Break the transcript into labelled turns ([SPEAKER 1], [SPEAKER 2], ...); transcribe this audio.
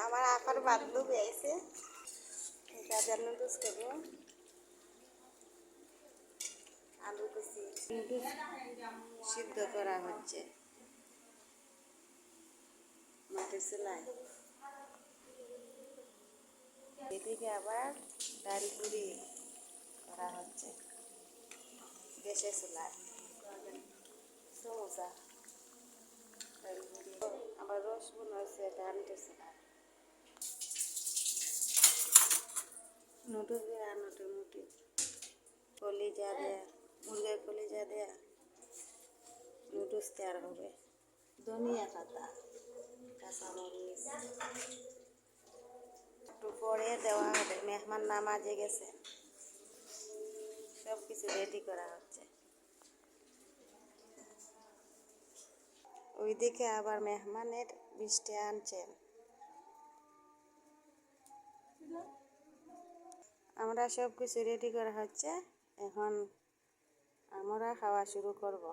[SPEAKER 1] আমার আপার বান্ধবী আইছে, গাজর নুডলস করবো। আলু কুচি নুডলস সিদ্ধ করা হচ্ছে মাটির চুলায়। এদিকে আবার ডাল পুরি করা হচ্ছে গ্যাসের চুলায়। সমোসা ডাল পুরি আবার রসুন হচ্ছে ডান্টের চুলায়। নুডলস দেওয়া নটর মুটি কলিজা দেয়া, মুরগের কলিজা দেয়া নুডলস তৈরি হবে। ধনিয়া পাতা, কাঁচামরিচ একটু পরে দেওয়া হবে। মেহমান নামাজে গেছে, সব কিছু রেডি করা হচ্ছে। ওইদিকে আবার মেহমানের বৃষ্টি আনছেন। আমরা সব কিছু রেডি করা হচ্ছে, এখন আমরা খাওয়া শুরু করব।